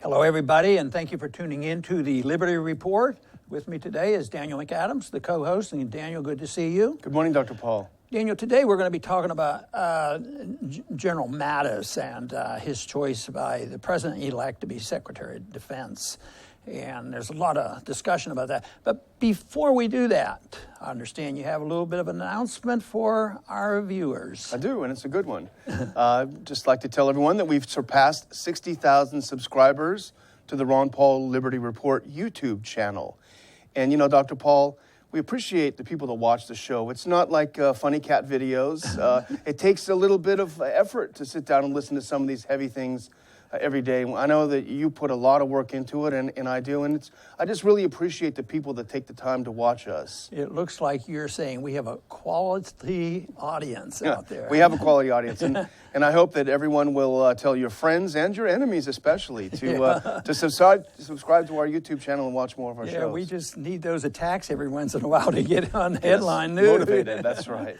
Hello, everybody, and thank you for tuning in to the Liberty Report. With me today is Daniel McAdams, the co-host. And Daniel, good to see you. Good morning, Dr. Paul. Daniel, today we're going to be talking about General Mattis and his choice by the President-elect to be Secretary of Defense. And there's a lot of discussion about that. But before we do that, I understand you have a little bit of an announcement for our viewers. I do, and it's a good one. Just like to tell everyone that we've surpassed 60,000 subscribers to the Ron Paul Liberty Report YouTube channel. And, you know, Dr. Paul, we appreciate the people that watch the show. It's not like funny cat videos. It takes a little bit of effort to sit down and listen to some of these heavy things every day. I know that you put a lot of work into it, and I do, and I just really appreciate the people that take the time to watch us. It looks like you're saying we have a quality audience out there. We have a quality audience, and I hope that everyone will tell your friends and your enemies especially to subscribe to our YouTube channel and watch more of our shows. Yeah, we just need those attacks every once in a while to get on headline news. Motivated, that's right.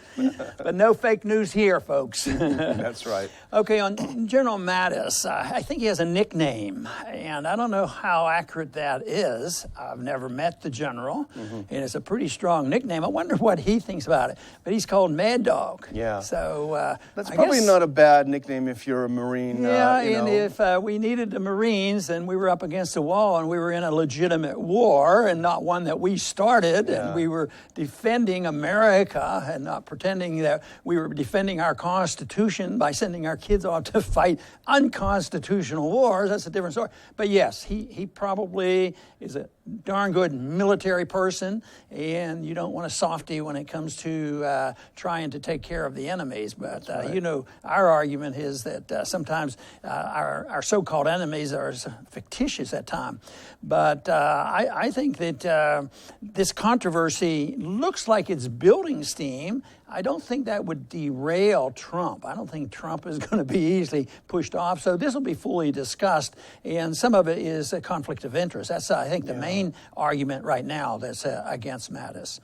But no fake news here, folks. That's right. Okay, on General Mattis, I think he has a nickname, and I don't know how accurate that is. I've never met the general, and it's a pretty strong nickname. I wonder what he thinks about it. But he's called Mad Dog. Yeah. So that's probably not a bad nickname if you're a Marine. Yeah, and if we needed the Marines and we were up against a wall and we were in a legitimate war and not one that we started, and we were defending America and not pretending that we were defending our Constitution by sending our kids off to fight unconstitutional wars, that's a different story. But yes, he probably is a darn good military person, and you don't want a softie when it comes to trying to take care of the enemies. But, right. You know, our argument is that sometimes our so-called enemies are fictitious at times. But I think that this controversy looks like it's building steam. I don't think that would derail Trump. I don't think Trump is going to be easily pushed off. So this will be fully discussed, and some of it is a conflict of interest. That's, I think, the main argument right now that's against Mattis.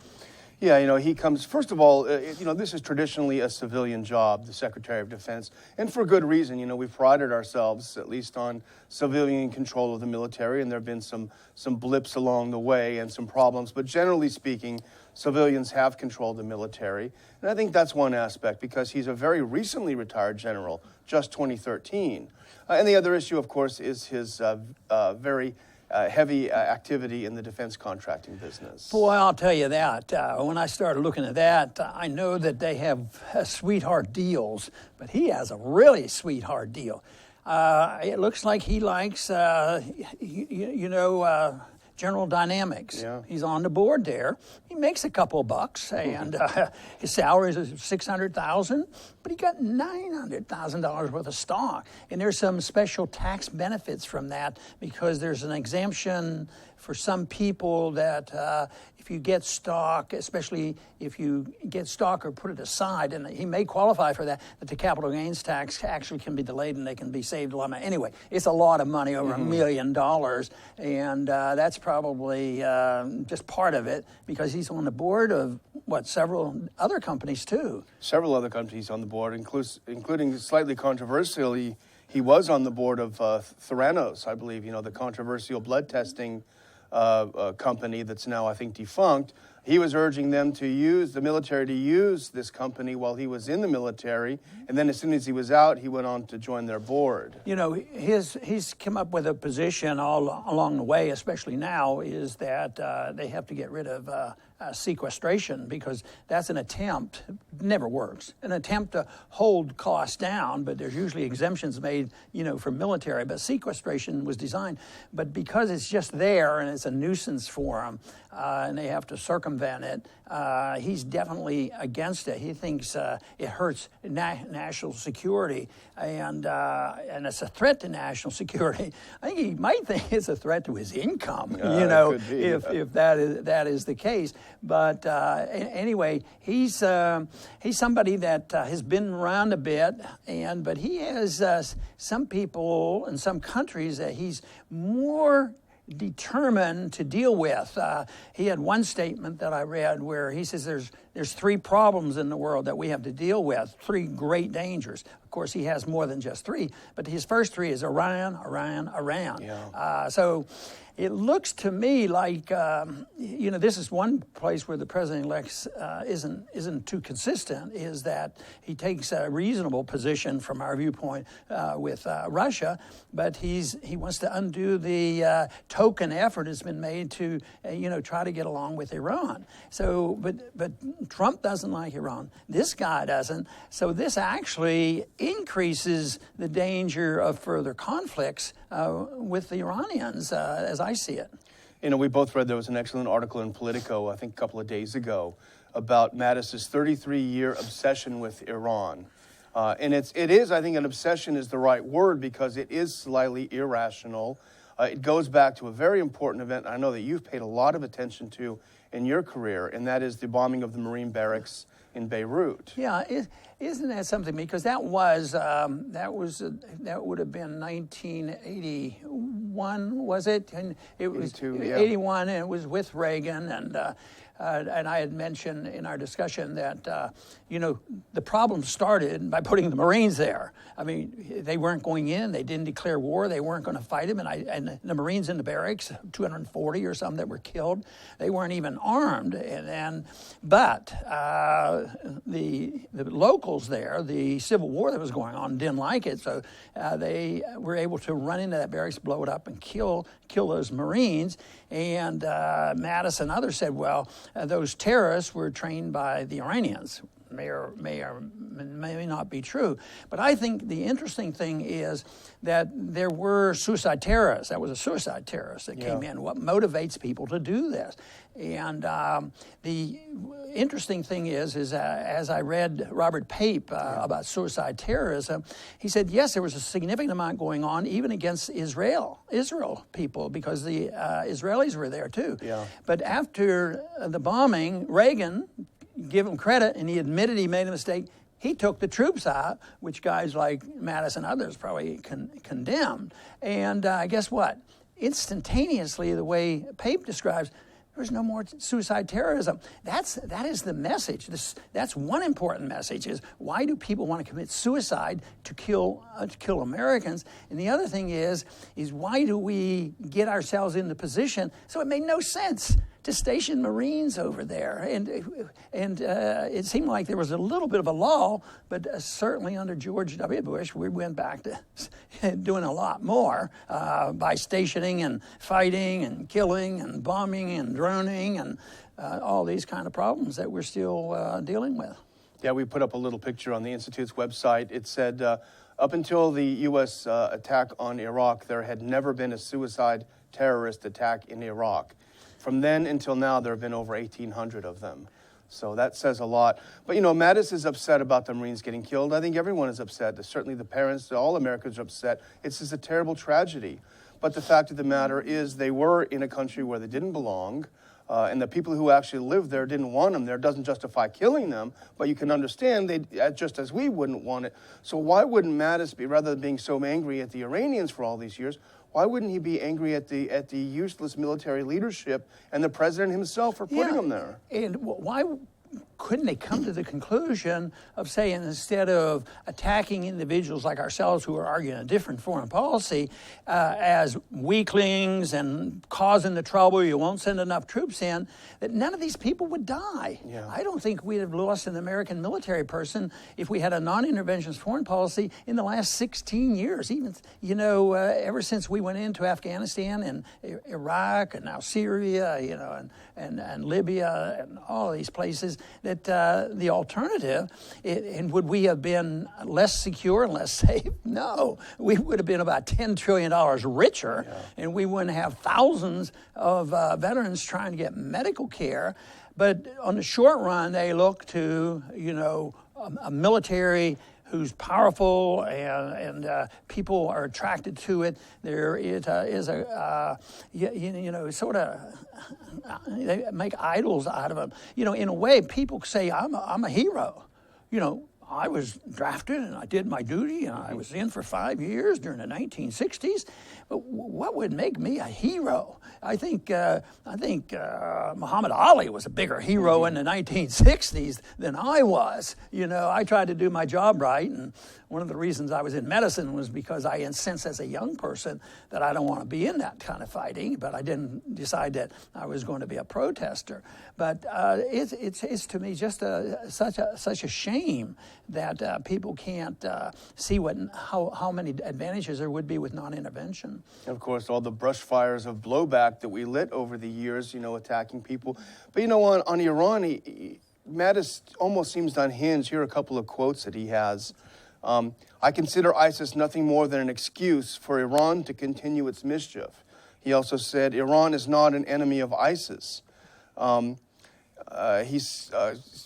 Yeah, you know, he comes, first of all, you know, this is traditionally a civilian job, the Secretary of Defense, and for good reason. You know, we've prided ourselves, at least on civilian control of the military, and there have been some blips along the way and some problems, but generally speaking, civilians have controlled the military, and I think that's one aspect, because he's a very recently retired general, just 2013. And the other issue, of course, is his very heavy activity in the defense contracting business. Boy, I'll tell you that. When I started looking at that, I know that they have sweetheart deals, but he has a really sweetheart deal. It looks like he likes, General Dynamics. Yeah. He's on the board there. He makes a couple bucks, and his salary is $600,000, but he got $900,000 worth of stock. And there's some special tax benefits from that, because there's an exemption for some people that if you get stock, especially if you get stock or put it aside, and he may qualify for that the capital gains tax actually can be delayed and they can be saved a lot of money. Anyway, it's a lot of money, over $1 million, and that's probably just part of it, because he's on the board of, several other companies too. Several other companies on the board, including slightly controversially, he was on the board of Theranos, I believe, you know, the controversial blood testing company that's now, I think, defunct. He was urging them to use, the military to use this company while he was in the military, and then as soon as he was out, he went on to join their board. You know, he's come up with a position all along the way, especially now, is that they have to get rid of sequestration, because that's an attempt, never works, an attempt to hold costs down, but there's usually exemptions made, you know, for military, but sequestration was designed. But because it's just there and it's a nuisance for them, and they have to circumvent it, he's definitely against it. He thinks it hurts national security, and it's a threat to national security. I think he might think it's a threat to his income, if that is the case. But anyway, he's somebody that has been around a bit, but he has some people in some countries that he's more determined to deal with. He had one statement that I read where he says there's three problems in the world that we have to deal with, three great dangers. Of course, he has more than just 3, but his first 3 is Iran, Iran, Iran. Yeah. So it looks to me like, this is one place where the president-elect isn't too consistent, is that he takes a reasonable position from our viewpoint with Russia, but he wants to undo the token effort that's been made to, try to get along with Iran. So, but Trump doesn't like Iran. This guy doesn't. So this actually increases the danger of further conflicts with the Iranians, as I see it. We both read there was an excellent article in Politico, I think a couple of days ago, about Mattis's 33-year obsession with Iran. And it is, I think an obsession is the right word because it is slightly irrational. It goes back to a very important event I know that you've paid a lot of attention to in your career, and that is the bombing of the Marine barracks in Beirut. Yeah, isn't that something? Because that would have been 1981, was it? And it was 81, and it was with Reagan, and I had mentioned in our discussion that the problem started by putting the Marines there. I mean, they weren't going in, they didn't declare war, they weren't going to fight them, and the Marines in the barracks, 240 or something that were killed, they weren't even armed, but the locals there, the civil war that was going on, didn't like it, so they were able to run into that barracks, blow it up, and kill those Marines. And Mattis and others said, well, those terrorists were trained by the Iranians. May not be true. But I think the interesting thing is that there were suicide terrorists. That was a suicide terrorist that came in. What motivates people to do this? And the interesting thing is as I read Robert Pape about suicide terrorism, he said, yes, there was a significant amount going on even against Israel people, because the Israelis were there too. Yeah. But after the bombing, Reagan, give him credit, and he admitted he made a mistake. He took the troops out, which guys like Mattis and others probably condemned. And guess what? Instantaneously, the way Pape describes, there's no more suicide terrorism. That is the message. That's one important message: is why do people want to commit suicide to kill Americans? And the other thing is why do we get ourselves in the position? So it made no sense to station Marines over there, and it seemed like there was a little bit of a lull, but certainly under George W. Bush, we went back to doing a lot more by stationing and fighting and killing and bombing and droning and all these kind of problems that we're still dealing with. Yeah, we put up a little picture on the Institute's website. It said, up until the U.S. Attack on Iraq, there had never been a suicide terrorist attack in Iraq. From then until now, there have been over 1,800 of them. So that says a lot. But, Mattis is upset about the Marines getting killed. I think everyone is upset. Certainly the parents, all Americans are upset. It's just a terrible tragedy. But the fact of the matter is they were in a country where they didn't belong. And the people who actually lived there didn't want them there. It doesn't justify killing them, but you can understand they, just as we wouldn't want it. So why wouldn't Mattis be, rather than being so angry at the Iranians for all these years, why wouldn't he be angry at the useless military leadership and the president himself for putting them there? And why couldn't they come to the conclusion of saying, instead of attacking individuals like ourselves who are arguing a different foreign policy as weaklings and causing the trouble, you won't send enough troops in, that none of these people would die? Yeah. I don't think we'd have lost an American military person if we had a non-interventionist foreign policy in the last 16 years. Even, ever since we went into Afghanistan and Iraq and now Syria, and Libya and all of these places, that the alternative, and would we have been less secure and less safe? No. We would have been about $10 trillion richer, and we wouldn't have thousands of veterans trying to get medical care. But on the short run, they look to, a military who's powerful and people are attracted to it. There is a sort of, they make idols out of them. In a way, people say, I'm a hero. I was drafted and I did my duty and I was in for 5 years during the 1960s. But what would make me a hero? I think Muhammad Ali was a bigger hero in the 1960s than I was. I tried to do my job right, and one of the reasons I was in medicine was because I sensed as a young person that I don't want to be in that kind of fighting, but I didn't decide that I was going to be a protester. But it's to me just such a shame that people can't see how many advantages there would be with non-intervention. And of course, all the brush fires of blowback that we lit over the years, attacking people. But on Iran, Mattis almost seems unhinged. Here are a couple of quotes that he has. I consider ISIS nothing more than an excuse for Iran to continue its mischief. He also said, Iran is not an enemy of ISIS. He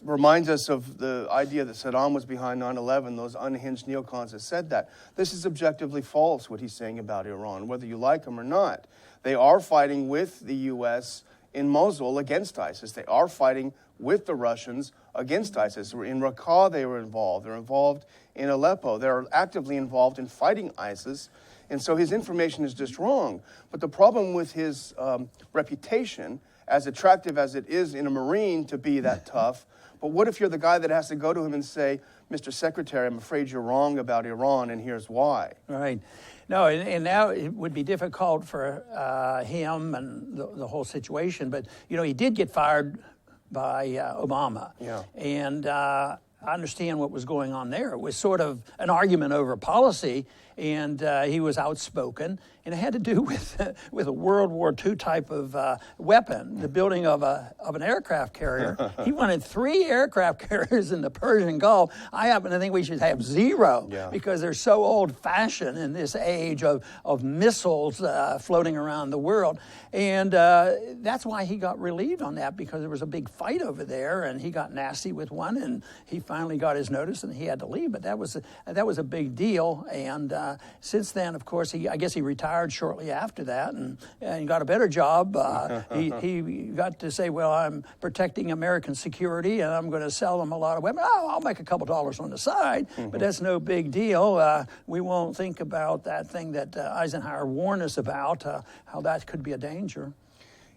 reminds us of the idea that Saddam was behind 9/11, those unhinged neocons that said that. This is objectively false, what he's saying about Iran, whether you like him or not. They are fighting with the U.S. in Mosul against ISIS. They are fighting with the Russians against ISIS. In Raqqa, they were involved. They're involved in Aleppo. They're actively involved in fighting ISIS. And so his information is just wrong. But the problem with his reputation, as attractive as it is in a Marine to be that tough, but what if you're the guy that has to go to him and say, Mr. Secretary, I'm afraid you're wrong about Iran, and here's why. Right. No, and now it would be difficult for him and the whole situation. But, he did get fired by Obama. Yeah. And I understand what was going on there. It was sort of an argument over policy, and he was outspoken. And it had to do with a World War II type of weapon, the building of an aircraft carrier. He wanted 3 aircraft carriers in the Persian Gulf. I happen to think we should have 0 because they're so old-fashioned in this age of missiles floating around the world. And that's why he got relieved on that, because there was a big fight over there, and he got nasty with one, and he finally got his notice, and he had to leave. But that was a big deal. And since then, of course, I guess he retired shortly after that and got a better job. He got to say, well, I'm protecting American security and I'm going to sell them a lot of weapons. Oh, I'll make a couple dollars on the side, but that's no big deal. We won't think about that thing that Eisenhower warned us about, how that could be a danger.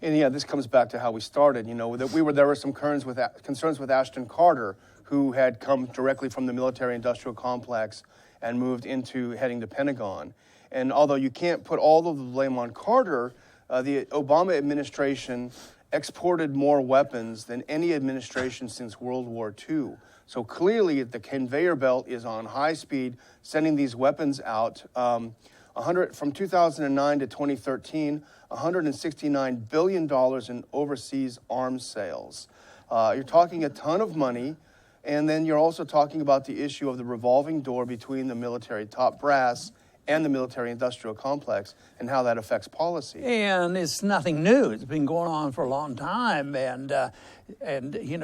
And this comes back to how we started. That there were some concerns with Ashton Carter, who had come directly from the military-industrial complex and moved into heading the Pentagon. And although you can't put all of the blame on Carter, the Obama administration exported more weapons than any administration since World War II. So clearly the conveyor belt is on high speed, sending these weapons out. From 2009 to 2013, $169 billion in overseas arms sales. You're talking a ton of money. And then you're also talking about the issue of the revolving door between the military top brass and the military-industrial complex, and how that affects policy. And it's nothing new. It's been going on for a long time. And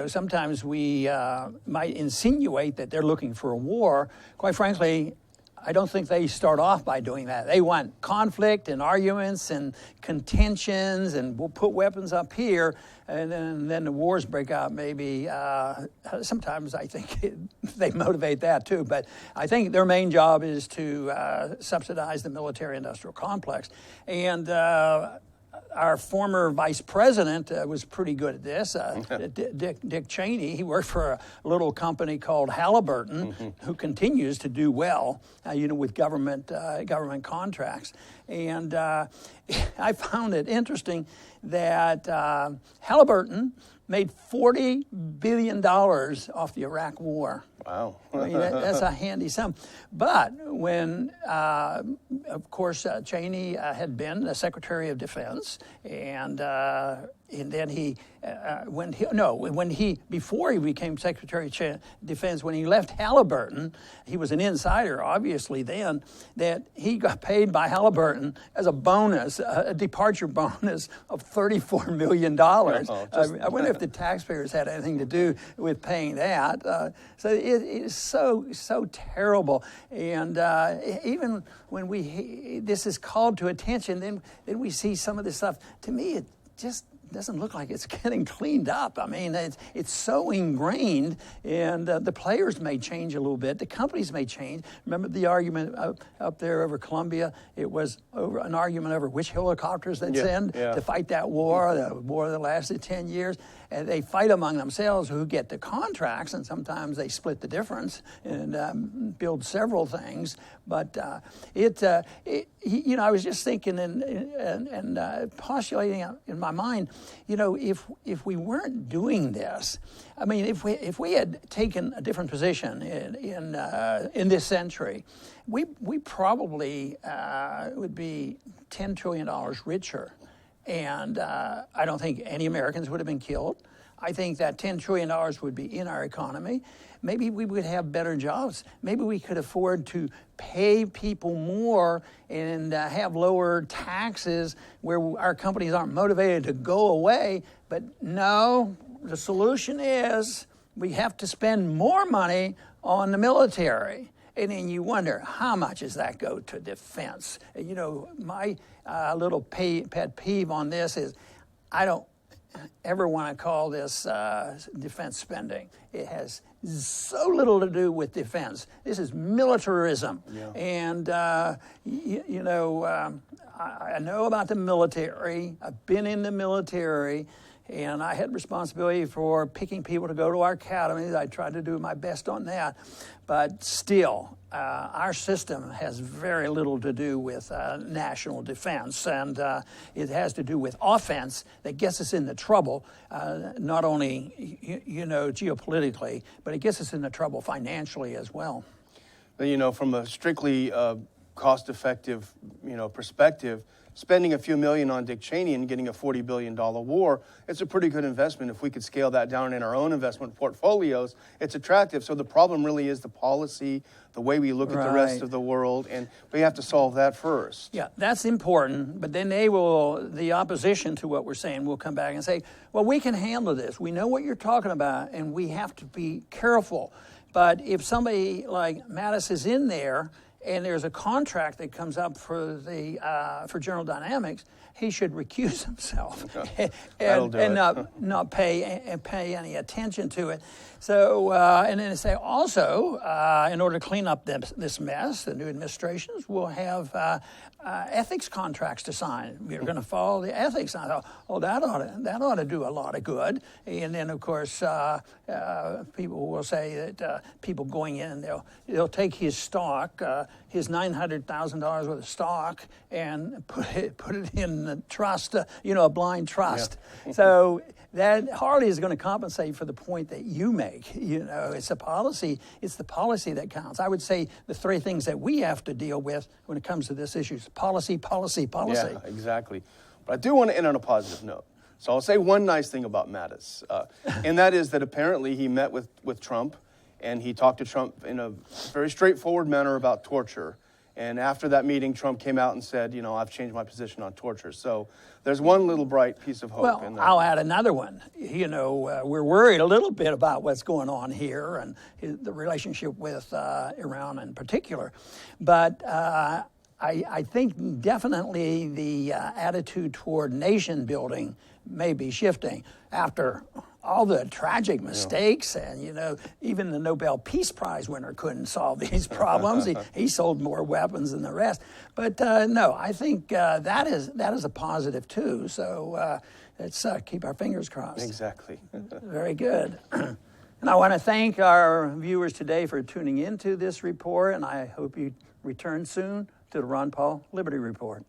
sometimes we might insinuate that they're looking for a war. Quite frankly, I don't think they start off by doing that. They want conflict and arguments and contentions, and we'll put weapons up here, and then the wars break out maybe. Sometimes I think they motivate that too, but I think their main job is to subsidize the military-industrial complex. And our former vice president was pretty good at this. Dick Cheney, he worked for a little company called Halliburton, who continues to do well, with government contracts. And I found it interesting that Halliburton made $40 billion off the Iraq War. Wow. I mean, that's a handy sum. But when, of course, Cheney had been the Secretary of Defense, and then before he became Secretary of Defense, when he left Halliburton, he was an insider, obviously, then, that he got paid by Halliburton as a bonus, a departure bonus of $34 million. I wonder if the taxpayers had anything to do with paying that. So it is so terrible. And even when this is called to attention, then we see some of this stuff. To me, it just doesn't look like it's getting cleaned up. I mean, it's so ingrained, and the players may change a little bit. The companies may change. Remember the argument up there over Colombia? It was over an argument over which helicopters they'd send to fight that war, the war that lasted 10 years. And they fight among themselves who get the contracts, and sometimes they split the difference and build several things. But I was just thinking and postulating in my mind, if we weren't doing this, I mean, if we had taken a different position in this century, we probably would be $10 trillion richer. And I don't think any Americans would have been killed. I think that $10 trillion would be in our economy. Maybe we would have better jobs. Maybe we could afford to pay people more and have lower taxes where our companies aren't motivated to go away. But no, the solution is we have to spend more money on the military. And then you wonder, how much does that go to defense? And, my little pet peeve on this is I don't ever want to call this defense spending. It has so little to do with defense. This is militarism. Yeah. And, I know about the military. I've been in the military. And I had responsibility for picking people to go to our academies. I tried to do my best on that. But still, our system has very little to do with national defense. And it has to do with offense that gets us into trouble, not only, geopolitically, but it gets us into trouble financially as well. From a strictly cost-effective, perspective, spending a few million on Dick Cheney and getting a $40 billion war, it's a pretty good investment. If we could scale that down in our own investment portfolios, it's attractive. So the problem really is the policy, the way we look at the rest of the world, and we have to solve that first. Yeah, that's important, but then the opposition to what we're saying will come back and say, well, we can handle this. We know what you're talking about, and we have to be careful. But if somebody like Mattis is in there, and there's a contract that comes up for General Dynamics, he should recuse himself and not pay any attention to it. So, and then they say also, in order to clean up this mess, the new administrations will have ethics contracts to sign. We're going to follow the ethics. I thought, that ought to do a lot of good. And then, of course, people will say that people going in, they'll take his stock, his $900,000 worth of stock, and put it in the trust, a blind trust. Yeah. So that hardly is going to compensate for the point that you make. It's the policy that counts. I would say the three things that we have to deal with when it comes to this issue is policy. Yeah, exactly. But I do want to end on a positive note. So I'll say one nice thing about Mattis, and that is that apparently he met with Trump, and he talked to Trump in a very straightforward manner about torture. And after that meeting, Trump came out and said, I've changed my position on torture. So there's one little bright piece of hope in there. I'll add another one. We're worried a little bit about what's going on here and the relationship with Iran in particular. But I think definitely the attitude toward nation building may be shifting after all the tragic mistakes, and even the Nobel Peace Prize winner couldn't solve these problems. He sold more weapons than the rest. But no, I think that is a positive too. So let's keep our fingers crossed. Exactly. Very good. And I want to thank our viewers today for tuning into this report, and I hope you return soon to the Ron Paul Liberty Report.